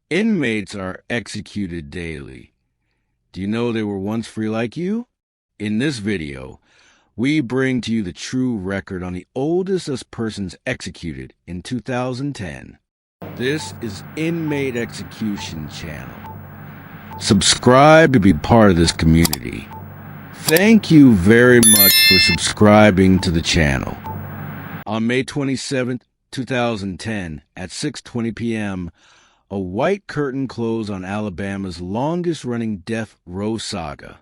Inmates are executed daily. Do you know they were once free like you? In this video, we bring to you the true record on the oldest persons executed in 2010. This is Inmate Execution Channel. Subscribe to be part of this community. Thank you very much for subscribing to the channel. On May 27, 2010, at 6:20 p.m., a white curtain closed on Alabama's longest-running death row saga.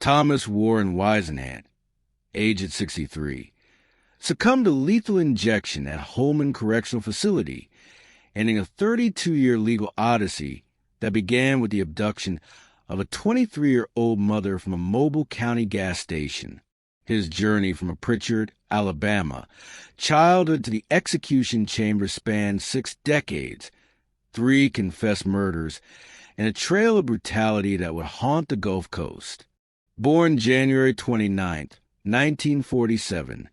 Thomas Warren Whisenant, aged 63, succumbed to lethal injection at Holman Correctional Facility, ending a 32-year legal odyssey that began with the abduction of a 23-year-old mother from a Mobile County gas station. His journey from a Pritchard, Alabama, childhood to the execution chamber spanned 6 decades, 3 confessed murders, and a trail of brutality that would haunt the Gulf Coast. Born January 29, 1947,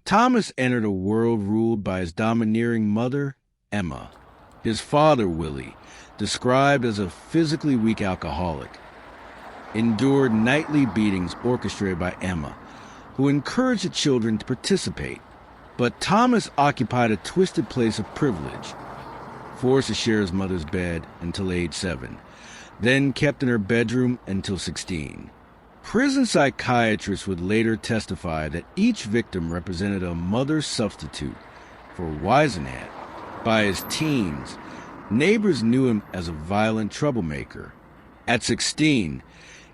Thomas entered a world ruled by his domineering mother, Emma. His father, Willie, described as a physically weak alcoholic, endured nightly beatings orchestrated by Emma, who encouraged the children to participate. But Thomas occupied a twisted place of privilege, forced to share his mother's bed until age 7, then kept in her bedroom until 16. Prison psychiatrists would later testify that each victim represented a mother substitute for Whisenant. By his teens, neighbors knew him as a violent troublemaker. At 16,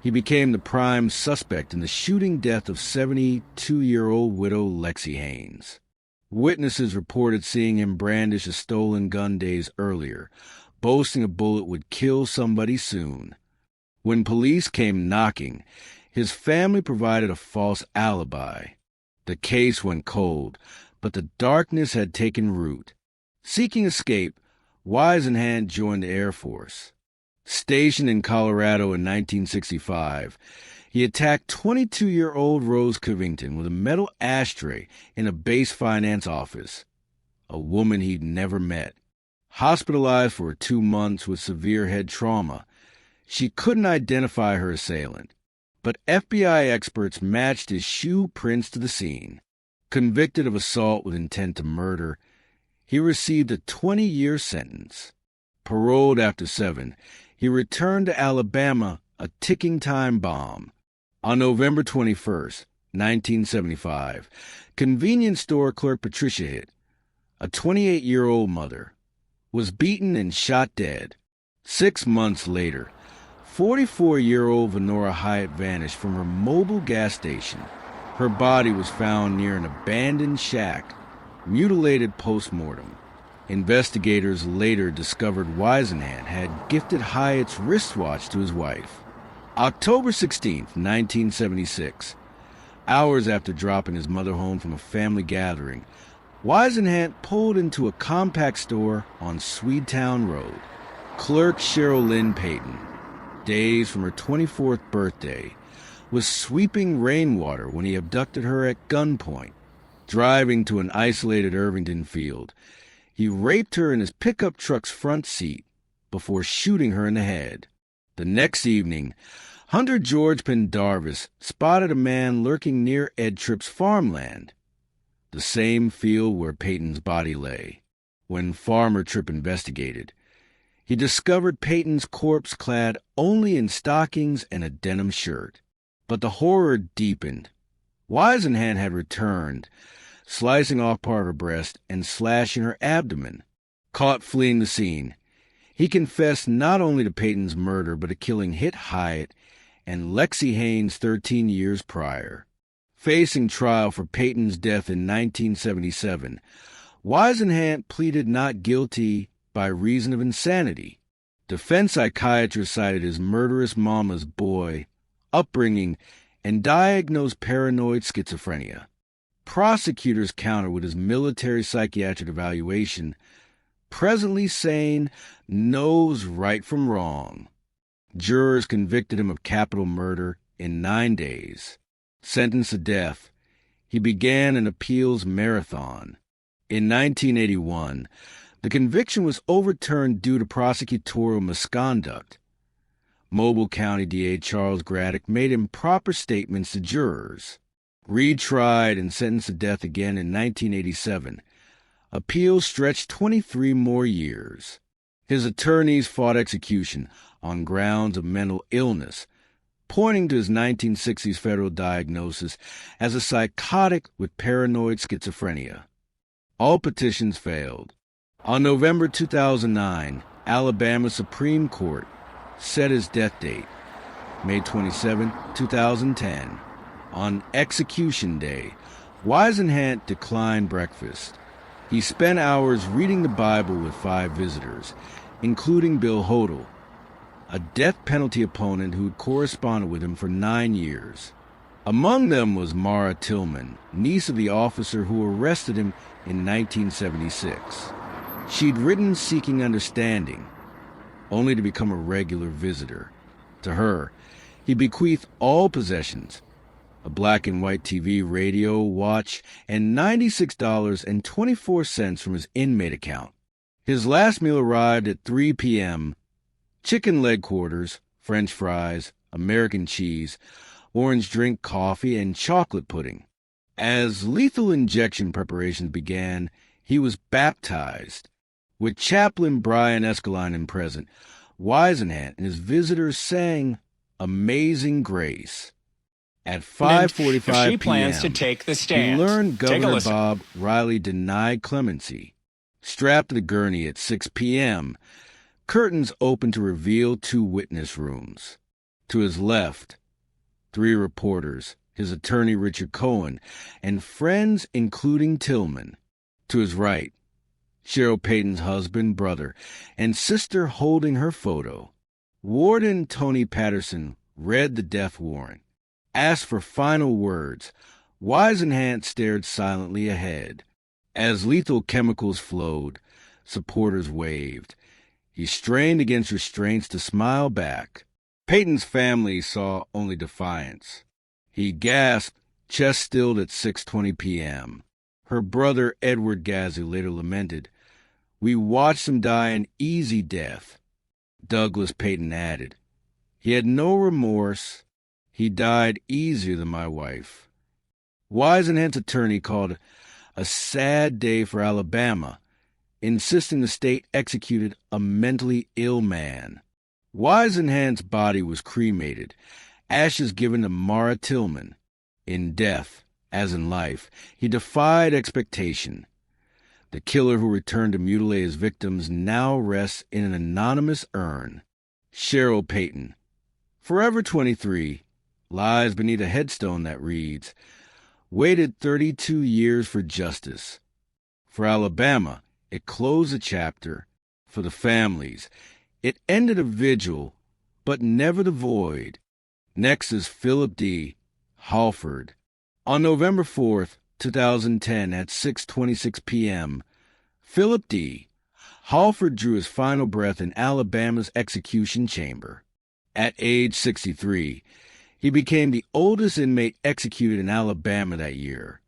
he became the prime suspect in the shooting death of 72-year-old widow Lexi Haynes. Witnesses reported seeing him brandish a stolen gun days earlier, boasting a bullet would kill somebody soon. When police came knocking, his family provided a false alibi. The case went cold, but the darkness had taken root. Seeking escape, Whisenant joined the Air Force. Stationed in Colorado in 1965, he attacked 22-year-old Rose Covington with a metal ashtray in a base finance office, a woman he'd never met. Hospitalized for 2 months with severe head trauma, she couldn't identify her assailant, but FBI experts matched his shoe prints to the scene. Convicted of assault with intent to murder, he received a 20-year sentence. Paroled after 7, he returned to Alabama, a ticking time bomb. On November 21, 1975, convenience store clerk Patricia Hitt, a 28-year-old mother, was beaten and shot dead. 6 months later, 44-year-old Venora Hyatt vanished from her Mobile gas station. Her body was found near an abandoned shack, mutilated post-mortem. Investigators later discovered Whisenant had gifted Hyatt's wristwatch to his wife. October 16, 1976, hours after dropping his mother home from a family gathering, Whisenant pulled into a compact store on Swedetown Road. Clerk Cheryl Lynn Payton, days from her 24th birthday, was sweeping rainwater when he abducted her at gunpoint. Driving to an isolated Irvington field, he raped her in his pickup truck's front seat before shooting her in the head. The next evening, Hunter George Pendarvis spotted a man lurking near Ed Tripp's farmland, the same field where Peyton's body lay. When Farmer Tripp investigated, he discovered Peyton's corpse clad only in stockings and a denim shirt. But the horror deepened. Whisenant had returned, slicing off part of her breast and slashing her abdomen. Caught fleeing the scene, he confessed not only to Peyton's murder but to killing Hitt Hyatt and Lexi Haynes 13 years prior. Facing trial for Peyton's death in 1977, Whisenant pleaded not guilty by reason of insanity. Defense psychiatrists cited his murderous mama's boy, upbringing, and diagnosed paranoid schizophrenia. Prosecutors countered with his military psychiatric evaluation, presently sane, knows right from wrong. Jurors convicted him of capital murder in 9 days. Sentenced to death, he began an appeals marathon. In 1981, The conviction was overturned due to prosecutorial misconduct. Mobile County DA Charles Graddick made improper statements to jurors. Retried and sentenced to death again in 1987. Appeal stretched 23 more years. His attorneys fought execution on grounds of mental illness, pointing to his 1960s federal diagnosis as a psychotic with paranoid schizophrenia. All petitions failed. On November 2009, Alabama Supreme Court set his death date, May 27, 2010. On execution day, Whisenant declined breakfast. He spent hours reading the Bible with 5 visitors, including Bill Hodel, a death penalty opponent who had corresponded with him for 9 years. Among them was Mara Tillman, niece of the officer who arrested him in 1976. She'd written Seeking Understanding, only to become a regular visitor. To her, he bequeathed all possessions, a black and white TV, radio, watch, and $96.24 from his inmate account. His last meal arrived at 3 p.m. Chicken leg quarters, French fries, American cheese, orange drink, coffee, and chocolate pudding. As lethal injection preparations began, he was baptized. With Chaplain Brian Escalinen present, Whisenant and his visitors sang Amazing Grace. At 5:45 she plans p.m., to take the stand. we learned Governor Bob Riley denied clemency. Strapped to the gurney at 6 p.m., curtains opened to reveal 2 witness rooms. To his left, 3 reporters, his attorney Richard Cohen, and friends including Tillman. To his right, Cheryl Payton's husband, brother, and sister holding her photo. Warden Tony Patterson read the death warrant. Asked for final words, Whisenant stared silently ahead. As lethal chemicals flowed, supporters waved. He strained against restraints to smile back. Payton's family saw only defiance. He gasped, chest stilled at 6:20 p.m. Her brother Edward Gazzi later lamented, "We watched him die an easy death." Douglas Payton added, "He had no remorse. He died easier than my wife." Whisenant's attorney called it a sad day for Alabama, insisting the state executed a mentally ill man. Whisenant's body was cremated, ashes given to Mara Tillman. In death, as in life, he defied expectation. The killer who returned to mutilate his victims now rests in an anonymous urn. Cheryl Payton, forever 23, lies beneath a headstone that reads, "Waited 32 years for justice." For Alabama, it closed a chapter. For the families, it ended a vigil, but never the void. Next is Philip D. Halford. On November 4th, 2010, at 6:26 p.m., Philip D. Halford drew his final breath in Alabama's execution chamber. At age 63, he became the oldest inmate executed in Alabama that year.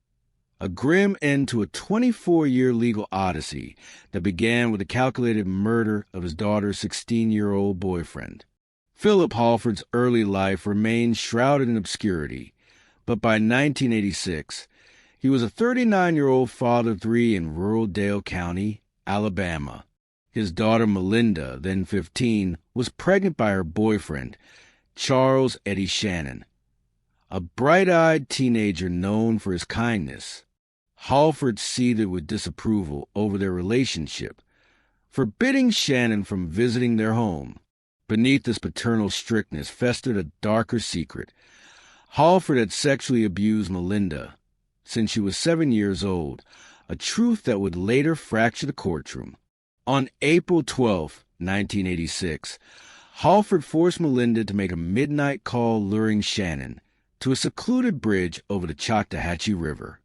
A grim end to a 24-year legal odyssey that began with the calculated murder of his daughter's 16-year-old boyfriend. Philip Halford's early life remained shrouded in obscurity, but by 1986, he was a 39-year-old father of 3 in rural Dale County, Alabama. His daughter Melinda, then 15, was pregnant by her boyfriend, Charles Eddie Shannon, a bright-eyed teenager known for his kindness. Halford seethed with disapproval over their relationship, forbidding Shannon from visiting their home. Beneath this paternal strictness festered a darker secret. Halford had sexually abused Melinda since she was 7 years old, a truth that would later fracture the courtroom. On April 12, 1986, Halford forced Melinda to make a midnight call luring Shannon to a secluded bridge over the Choctawhatchee River.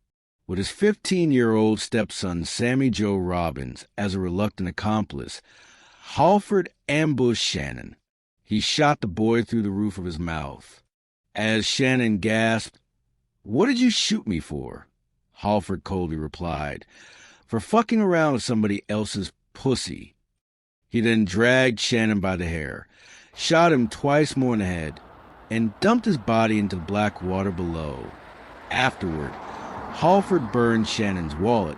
With his 15-year-old stepson Sammy Joe Robbins as a reluctant accomplice, Halford ambushed Shannon. He shot the boy through the roof of his mouth. As Shannon gasped, "What did you shoot me for?" Halford coldly replied, "For fucking around with somebody else's pussy. He then dragged Shannon by the hair, shot him twice more in the head, and dumped his body into the black water below. Afterward, Halford burned Shannon's wallet,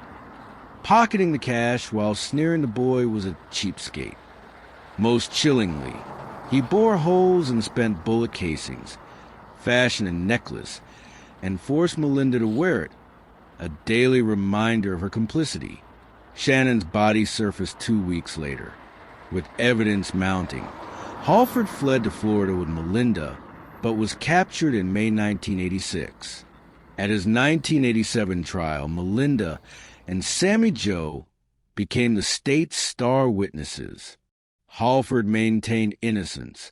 pocketing the cash while sneering the boy was a cheapskate. Most chillingly, he bored holes in spent bullet casings, fashioned a necklace, and forced Melinda to wear it, a daily reminder of her complicity. Shannon's body surfaced 2 weeks later, with evidence mounting. Halford fled to Florida with Melinda, but was captured in May 1986. At his 1987 trial, Melinda and Sammy Joe became the state's star witnesses. Halford maintained innocence,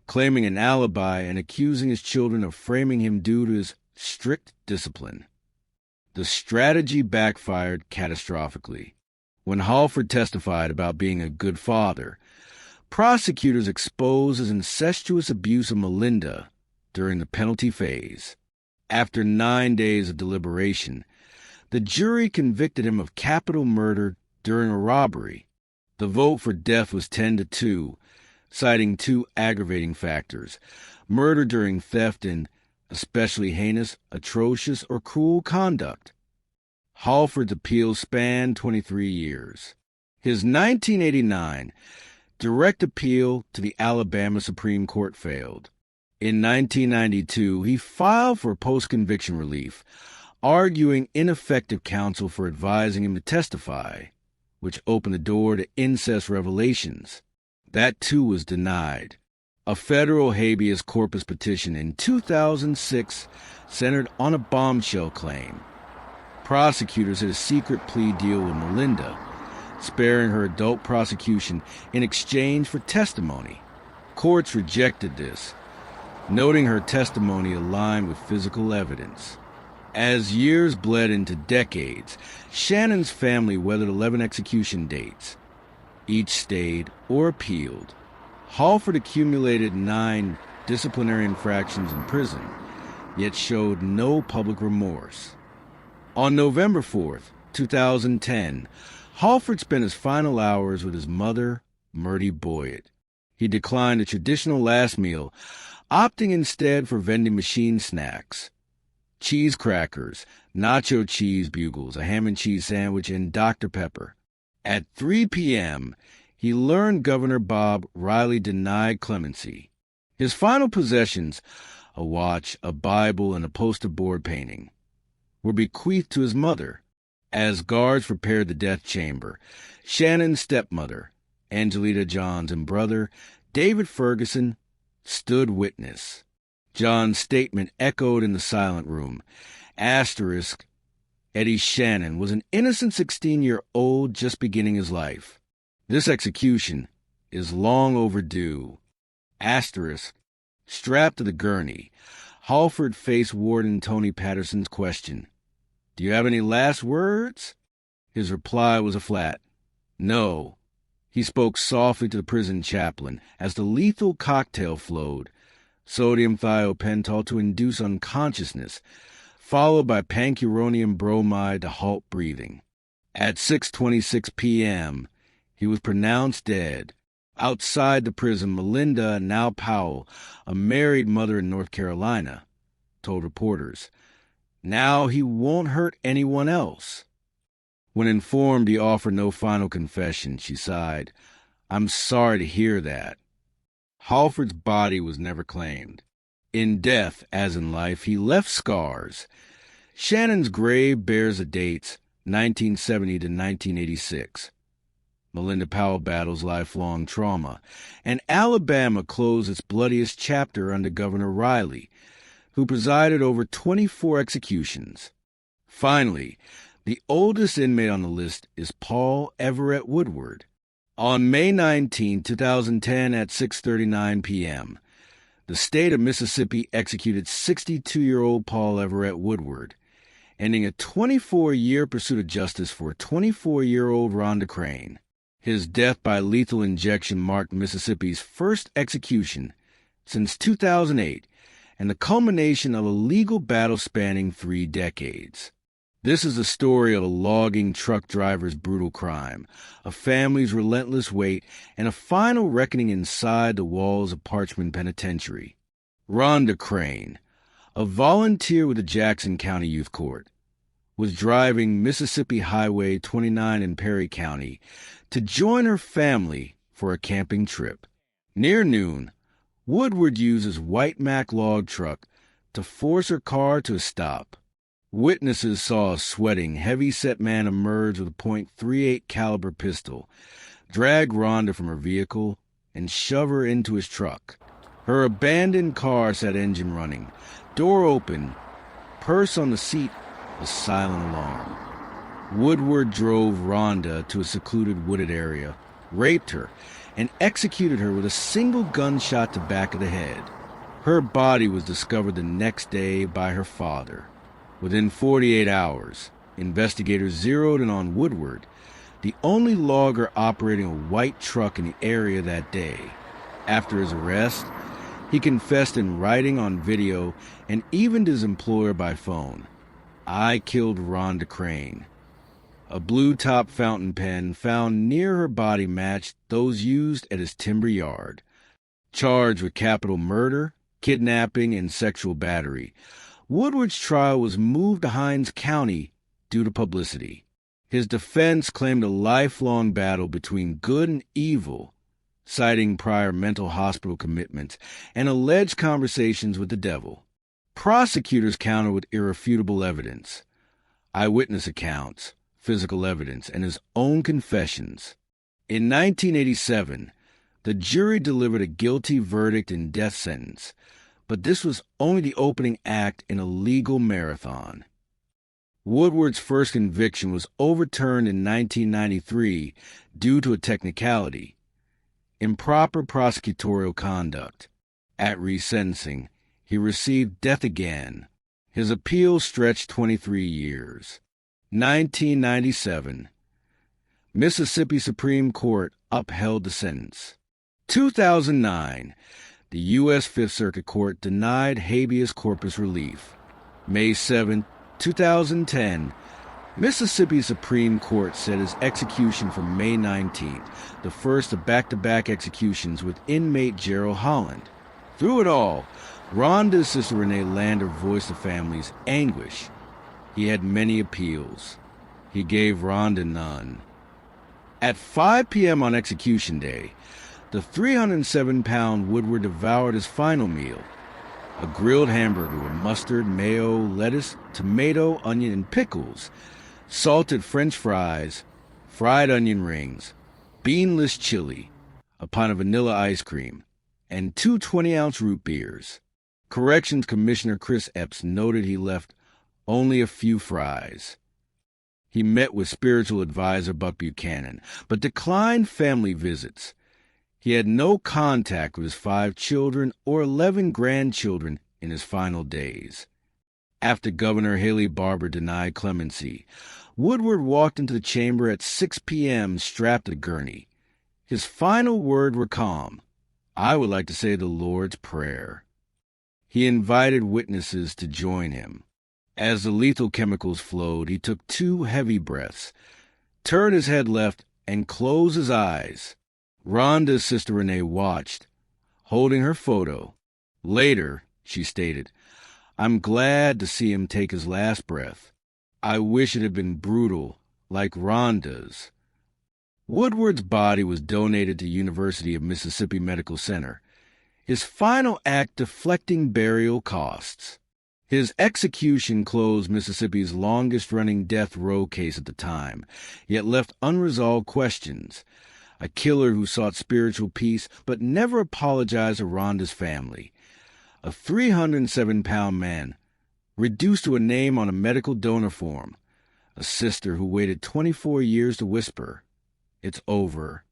claiming an alibi and accusing his children of framing him due to his strict discipline. The strategy backfired catastrophically. When Halford testified about being a good father, prosecutors exposed his incestuous abuse of Melinda during the penalty phase. After 9 days of deliberation, the jury convicted him of capital murder during a robbery. The vote for death was 10-2, citing 2 aggravating factors: murder during theft and especially heinous, atrocious, or cruel conduct. Halford's appeal spanned 23 years. His 1989 direct appeal to the Alabama Supreme Court failed. In 1992, he filed for post-conviction relief, arguing ineffective counsel for advising him to testify, which opened the door to incest revelations. That, too, was denied. A federal habeas corpus petition in 2006 centered on a bombshell claim. Prosecutors had a secret plea deal with Melinda, sparing her adult prosecution in exchange for testimony. Courts rejected this, noting her testimony aligned with physical evidence. As years bled into decades, Shannon's family weathered 11 execution dates. Each stayed or appealed. Halford accumulated 9 disciplinary infractions in prison, yet showed no public remorse. On November 4th, 2010, Halford spent his final hours with his mother, Myrtie Boyd. He declined a traditional last meal, opting instead for vending machine snacks: cheese crackers, nacho cheese bugles, a ham and cheese sandwich, and Dr. Pepper. At 3 p.m., he learned Governor Bob Riley denied clemency. His final possessions, a watch, a Bible, and a poster board painting, were bequeathed to his mother. As guards prepared the death chamber, Shannon's stepmother, Angelita Johns, and brother, David Ferguson, stood witness. John's statement echoed in the silent room. Asterisk, Eddie Shannon was an innocent 16-year-old just beginning his life. This execution is long overdue. Asterisk, strapped to the gurney, Halford faced Warden Tony Patterson's question, "Do you have any last words?" His reply was a flat no. He spoke softly to the prison chaplain as the lethal cocktail flowed, sodium thiopental to induce unconsciousness, followed by pancuronium bromide to halt breathing. At 6:26 p.m., he was pronounced dead. Outside the prison, Melinda, now Powell, a married mother in North Carolina, told reporters, "Now he won't hurt anyone else." When informed he offered no final confession, she sighed, "I'm sorry to hear that." Halford's body was never claimed. In death, as in life, he left scars. Shannon's grave bears the dates 1970 to 1986. Melinda Powell battles lifelong trauma, and Alabama closed its bloodiest chapter under Governor Riley, who presided over 24 executions. Finally, the oldest inmate on the list is Paul Everett Woodward. On May 19, 2010 at 6:39 p.m., the state of Mississippi executed 62-year-old Paul Everett Woodward, ending a 24-year pursuit of justice for 24-year-old Rhonda Crane. His death by lethal injection marked Mississippi's first execution since 2008 and the culmination of a legal battle spanning 3 decades. This is a story of a logging truck driver's brutal crime, a family's relentless wait, and a final reckoning inside the walls of Parchman Penitentiary. Rhonda Crane, a volunteer with the Jackson County Youth Court, was driving Mississippi Highway 29 in Perry County to join her family for a camping trip. Near noon, Woodward used his white Mack log truck to force her car to a stop. Witnesses saw a sweating, heavy-set man emerge with a .38 caliber pistol, drag Rhonda from her vehicle, and shove her into his truck. Her abandoned car sat engine running, door open, purse on the seat, a silent alarm. Woodward drove Rhonda to a secluded wooded area, raped her, and executed her with a single gunshot to the back of the head. Her body was discovered the next day by her father. Within 48 hours, investigators zeroed in on Woodward, the only logger operating a white truck in the area that day. After his arrest, he confessed in writing, on video, and even to his employer by phone. "I killed Rhonda Crane." A blue-top fountain pen found near her body matched those used at his timber yard. Charged with capital murder, kidnapping, and sexual battery, Woodward's trial was moved to Hinds County due to publicity. His defense claimed a lifelong battle between good and evil, citing prior mental hospital commitments and alleged conversations with the devil. Prosecutors countered with irrefutable evidence, eyewitness accounts, physical evidence, and his own confessions. In 1987, the jury delivered a guilty verdict and death sentence, but this was only the opening act in a legal marathon. Woodward's first conviction was overturned in 1993 due to a technicality: improper prosecutorial conduct. At resentencing, he received death again. His appeal stretched 23 years. 1997, Mississippi Supreme Court upheld the sentence. 2009, the U.S. Fifth Circuit Court denied habeas corpus relief. May 7, 2010, Mississippi Supreme Court set his execution for May 19th, the first of back-to-back executions with inmate Gerald Holland. Through it all, Rhonda's sister Renee Lander voiced the family's anguish. He had many appeals. He gave Rhonda none. At 5 p.m. on execution day, the 307-pound Woodward devoured his final meal: a grilled hamburger with mustard, mayo, lettuce, tomato, onion, and pickles, salted French fries, fried onion rings, beanless chili, a pint of vanilla ice cream, and 2 20-ounce root beers. Corrections Commissioner Chris Epps noted he left only a few fries. He met with spiritual advisor Buck Buchanan, but declined family visits. He had no contact with his 5 children or 11 grandchildren in his final days. After Governor Haley Barbour denied clemency, Woodward walked into the chamber at 6 p.m. strapped to a gurney. His final words were calm: "I would like to say the Lord's Prayer." He invited witnesses to join him. As the lethal chemicals flowed, he took 2 heavy breaths, turned his head left, and closed his eyes. Rhonda's sister Renee watched, holding her photo. Later, she stated, "I'm glad to see him take his last breath. I wish it had been brutal, like Rhonda's." Woodward's body was donated to University of Mississippi Medical Center, his final act deflecting burial costs. His execution closed Mississippi's longest-running death row case at the time, yet left unresolved questions. A killer who sought spiritual peace but never apologized to Rhonda's family. A 307-pound man, reduced to a name on a medical donor form. A sister who waited 24 years to whisper, "It's over."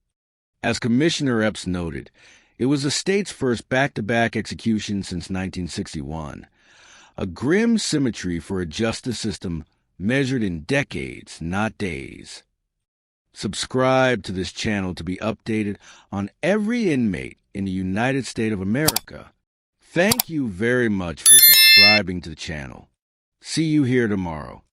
As Commissioner Epps noted, it was the state's first back-to-back execution since 1961. A grim symmetry for a justice system measured in decades, not days. Subscribe to this channel to be updated on every inmate in the United States of America. Thank you very much for subscribing to the channel. See you here tomorrow.